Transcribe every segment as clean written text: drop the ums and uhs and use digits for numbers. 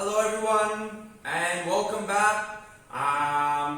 Hello everyone and welcome back.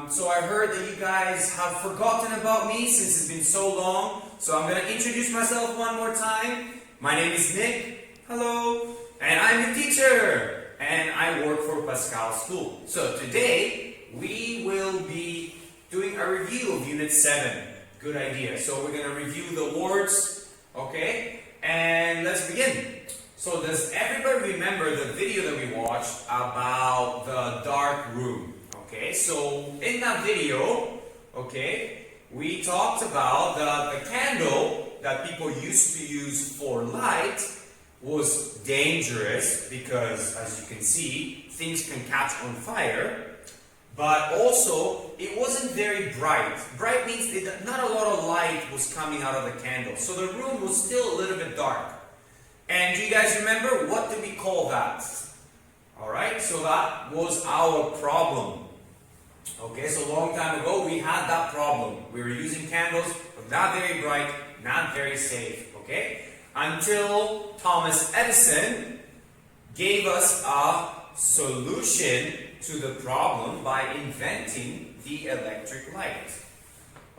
So I heard that you guys have forgotten about me since it's been so long. So I'm going to introduce myself one more time. My name is Nick. Hello. And I'm a teacher and I work for Pascal School. So today we will be doing a review of Unit 7. Good idea. So we're going to review the words, okay? And let's begin. So does everybody remember the video that we watched about the dark room? Okay, so in that video, okay, we talked about the candle that people used to use for light was dangerous because, as you can see, things can catch on fire. But also, it wasn't very bright. Bright means that not a lot of light was coming out of the candle. So the room was still a little bit dark. And do you guys remember, what did we call that? Alright, so that was our problem. Okay, so a long time ago we had that problem. We were using candles, but not very bright, not very safe. Okay? Until Thomas Edison gave us a solution to the problem by inventing the electric light.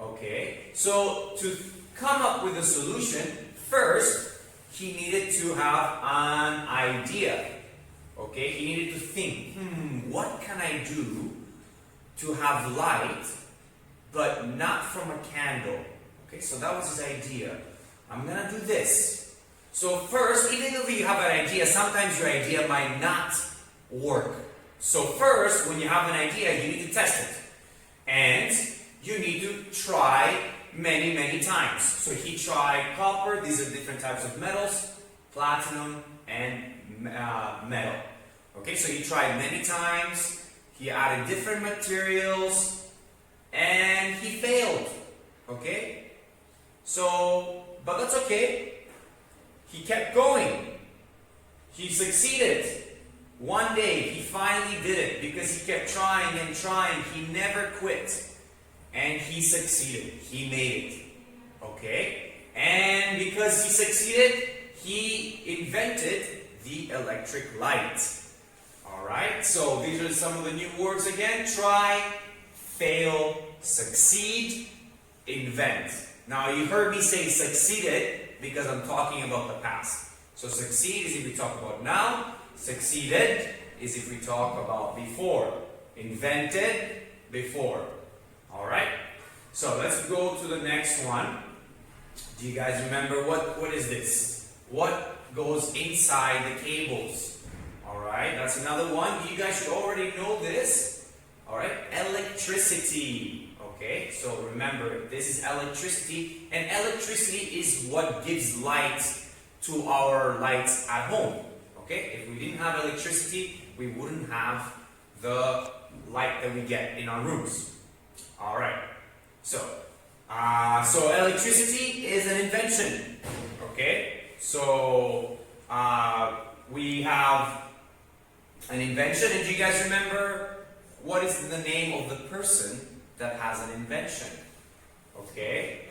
Okay, so to come up with a solution, first he needed to have an idea. Okay, he needed to think, what can I do to have light, but not from a candle? Okay, so that was his idea. I'm gonna do this. So first, even if you have an idea, sometimes your idea might not work. So first, when you have an idea, you need to test it. And you need to try many times. So he tried copper, these are different types of metals, platinum, and metal. Okay, so he tried many times, he added different materials, and he failed. Okay? So, but that's okay. He kept going. He succeeded. One day, he finally did it because he kept trying and trying. He never quit. And he succeeded. He made it. Okay? And because he succeeded, he invented the electric light. Alright? So these are some of the new words again. Try, fail, succeed, invent. Now you heard me say succeeded because I'm talking about the past. So succeed is if we talk about now. Succeeded is if we talk about before. Invented, before. Alright, so let's go to the next one. Do you guys remember what is this? What goes inside the cables? Alright, that's another one. You guys should already know this. Alright, electricity. Okay, so remember, this is electricity. And electricity is what gives light to our lights at home. Okay, if we didn't have electricity, we wouldn't have the light that we get in our rooms. Alright, so electricity is an invention. Okay, so we have an invention, and do you guys remember what is the name of the person that has an invention? Okay,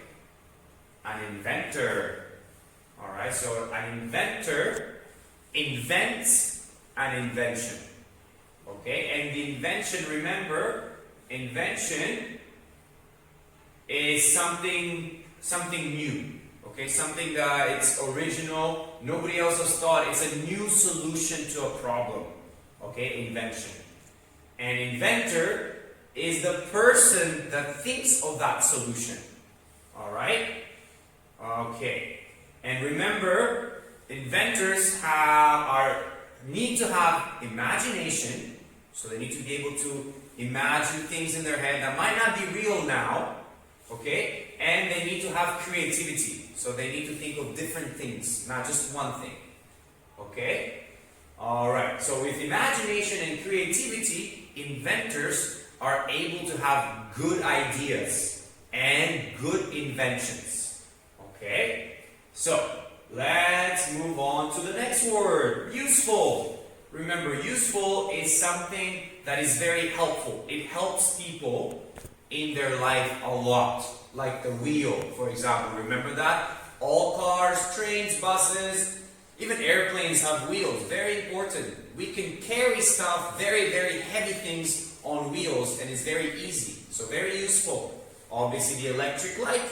an inventor. Alright, so an inventor invents an invention. Okay, and the invention, remember, invention is something new. Okay, something that it's original, nobody else has thought. It's a new solution to a problem. Okay, invention. An inventor is the person that thinks of that solution. Alright? Okay. And remember, inventors need to have imagination, so they need to be able to imagine things in their head that might not be real now, okay? And they need to have creativity, so they need to think of different things, not just one thing, okay? Alright, so with imagination and creativity, inventors are able to have good ideas and good inventions, okay? So, let's move on to the next word, useful. Remember, useful is something that is very helpful. It helps people in their life a lot. Like the wheel, for example. Remember that? All cars, trains, buses, Even airplanes have wheels, very important. We can carry stuff, very, very heavy things on wheels, and it's very easy. So very useful. Obviously the electric light,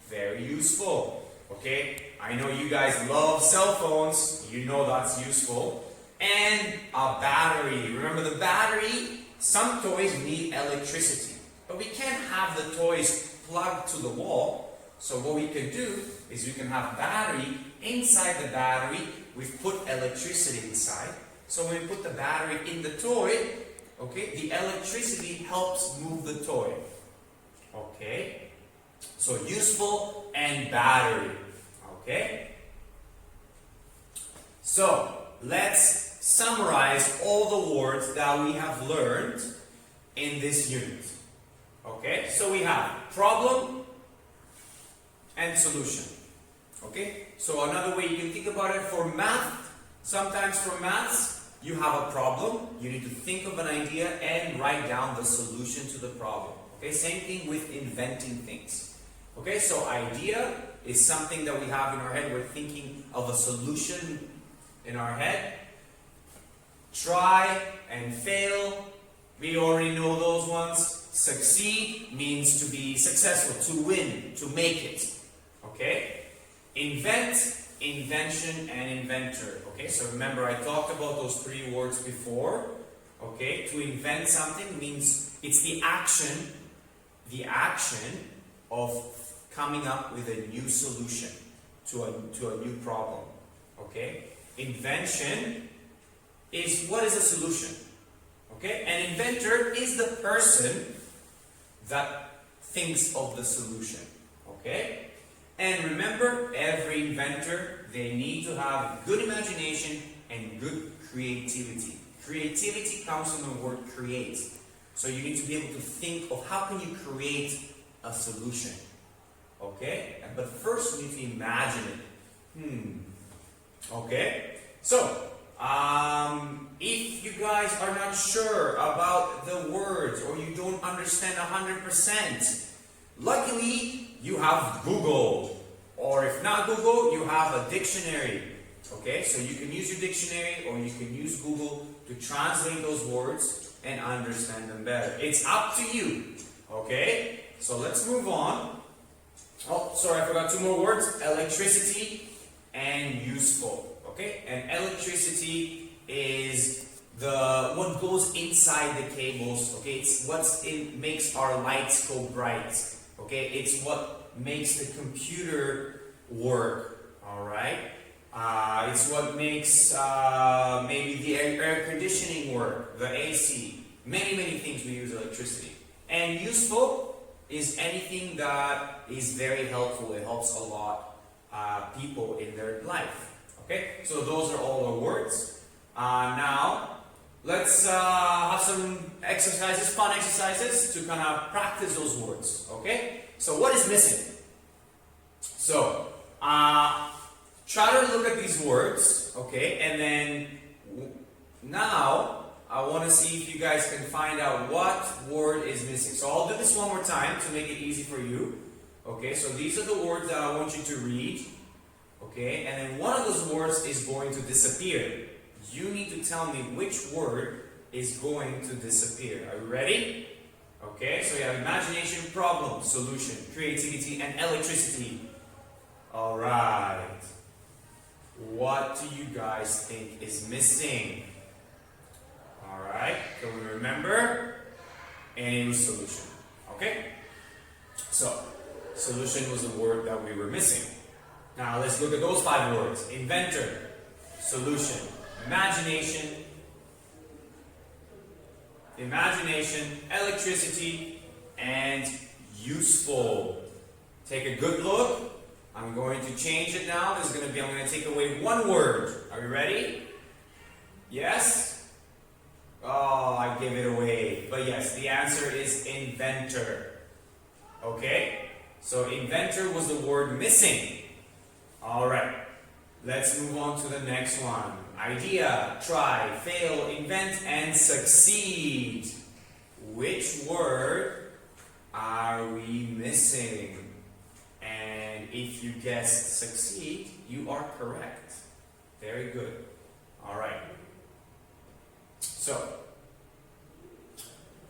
very useful. Okay, I know you guys love cell phones, you know that's useful. And a battery. Remember the battery? Some toys need electricity, but we can't have the toys plugged to the wall. So what we can do is we can have battery. Inside the battery, we've put electricity inside. So when we put the battery in the toy, okay, the electricity helps move the toy. Okay, so useful and battery. Okay, so let's summarize all the words that we have learned in this unit. Okay, so we have problem and solution. Okay, so another way you can think about it for math, sometimes for maths, you have a problem, you need to think of an idea and write down the solution to the problem. Okay, same thing with inventing things. Okay, so idea is something that we have in our head, we're thinking of a solution in our head. Try and fail, we already know those ones. Succeed means to be successful, to win, to make it. Okay? Invent, invention, and inventor. Okay, so remember I talked about those three words before. Okay, to invent something means it's the action of coming up with a new solution to a new problem. Okay? Invention is what is a solution. Okay? An inventor is the person that thinks of the solution. Okay? And remember, every inventor, they need to have good imagination and good creativity. Creativity comes from the word create. So you need to be able to think of how can you create a solution. Okay? But first you need to imagine it. Okay? So, if you guys are not sure about the words or you don't understand 100%, luckily you have Google. Or if not Google, you have a dictionary. Okay? So you can use your dictionary or you can use Google to translate those words and understand them better. It's up to you. Okay? So let's move on. Oh, sorry, I forgot two more words. Electricity and useful. Okay? And electricity is what goes inside the cables. Okay? It's what makes our lights go bright. Okay? It's what makes the computer work. Alright? It's what makes maybe the air conditioning work, the AC. Many things we use electricity. And useful is anything that is very helpful. It helps a lot people in their life. Okay, so those are all the words. Now, let's have some exercises, fun exercises to kind of practice those words. Okay, so what is missing? So, try to look at these words. Okay, and then now I want to see if you guys can find out what word is missing. So I'll do this one more time to make it easy for you. Okay, so these are the words that I want you to read. Okay, and then one of those words is going to disappear. You need to tell me which word is going to disappear. Are you ready? Okay, so you have imagination, problem, solution, creativity, and electricity. Alright. What do you guys think is missing? Alright, can we remember? And it was solution. Okay? So, solution was the word that we were missing. Now let's look at those 5 words. Inventor, solution, imagination, electricity, and useful. Take a good look. I'm going to change it now. I'm going to take away one word. Are you ready? Yes? Oh, I gave it away. But yes, the answer is inventor. Okay? So inventor was the word missing. Alright. Let's move on to the next one. Idea, try, fail, invent, and succeed. Which word are we missing? And if you guessed succeed, you are correct. Very good. All right. So,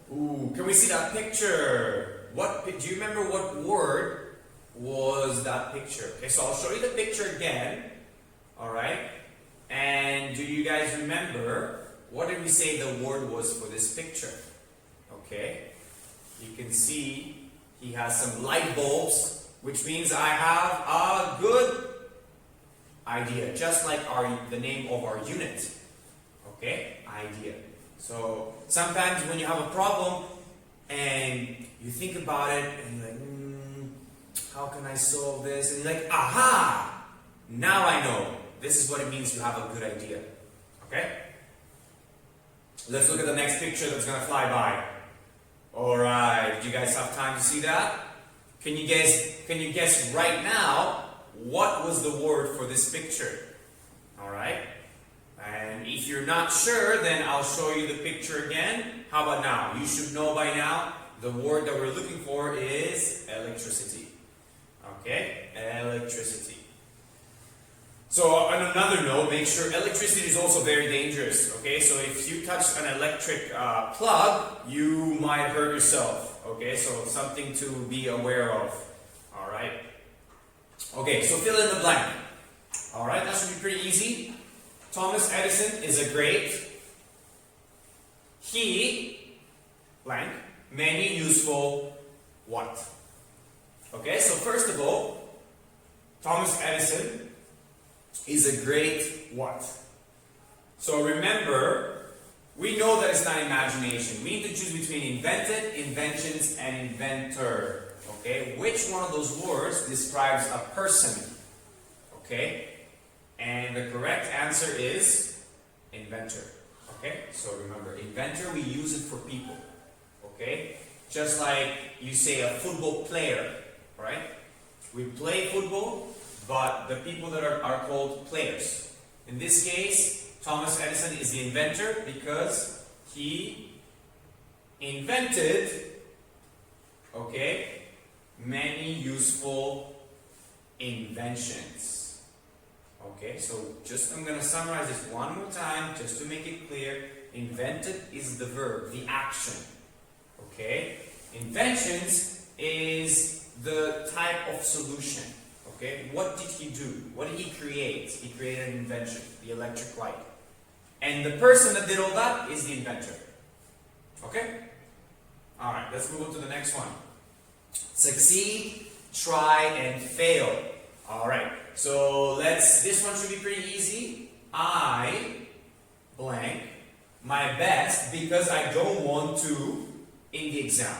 can we see that picture? Do you remember what word was that picture? Okay, so I'll show you the picture again. All right. And do you guys remember what did we say the word was for this picture? Okay. You can see he has some light bulbs, which means I have a good idea, just like the name of our unit. Okay, idea. So sometimes when you have a problem and you think about it and you're like, how can I solve this? And you're like, aha! Now I know. This is what it means to have a good idea. Okay? Let's look at the next picture that's going to fly by. Alright, do you guys have time to see that? Can you guess right now what was the word for this picture? Alright? And if you're not sure, then I'll show you the picture again. How about now? You should know by now the word that we're looking for is electricity. Okay? Electricity. So on another note, make sure electricity is also very dangerous. Okay? So if you touch an electric plug, you might hurt yourself. Okay? So something to be aware of. Alright? Okay, so fill in the blank. Alright, that should be pretty easy. Thomas Edison is a great. He, blank, many useful what? Okay, so first of all, Thomas Edison is a great what? So remember, we know that it's not imagination. We need to choose between invented, inventions, and inventor. Okay, which one of those words describes a person? Okay, and the correct answer is inventor. Okay, so remember, inventor, we use it for people. Okay, just like you say a football player, right? We play football, but the people that are called players. In this case, Thomas Edison is the inventor because he invented, okay, many useful inventions. Okay, so I'm going to summarize this one more time just to make it clear. Invented is the verb, the action. Okay, inventions is the type of solution. Okay, what did he do? What did he create? He created an invention, the electric light. And the person that did all that is the inventor. Okay? Alright, let's move on to the next one. Succeed, try, and fail. Alright, so this one should be pretty easy. I blank my best because I don't want to in the exam.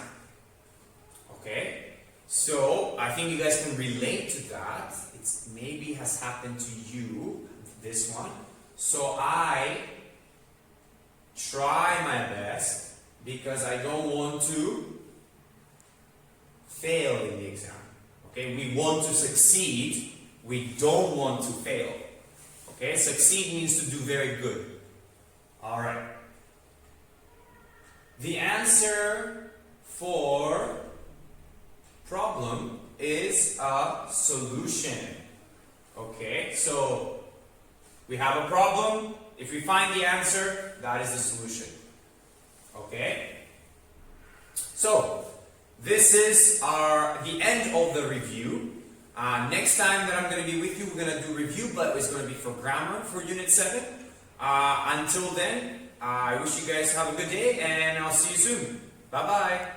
Okay? So, I think you guys can relate to that. It maybe has happened to you, this one. So, I try my best because I don't want to fail in the exam. Okay, we want to succeed. We don't want to fail. Okay, succeed means to do very good. Alright. The answer for problem is a solution. Okay, so we have a problem. If we find the answer, that is the solution. Okay? So, this is the end of the review. Next time that I'm going to be with you, we're going to do review, but it's going to be for grammar for Unit 7. Until then, I wish you guys have a good day, and I'll see you soon. Bye-bye.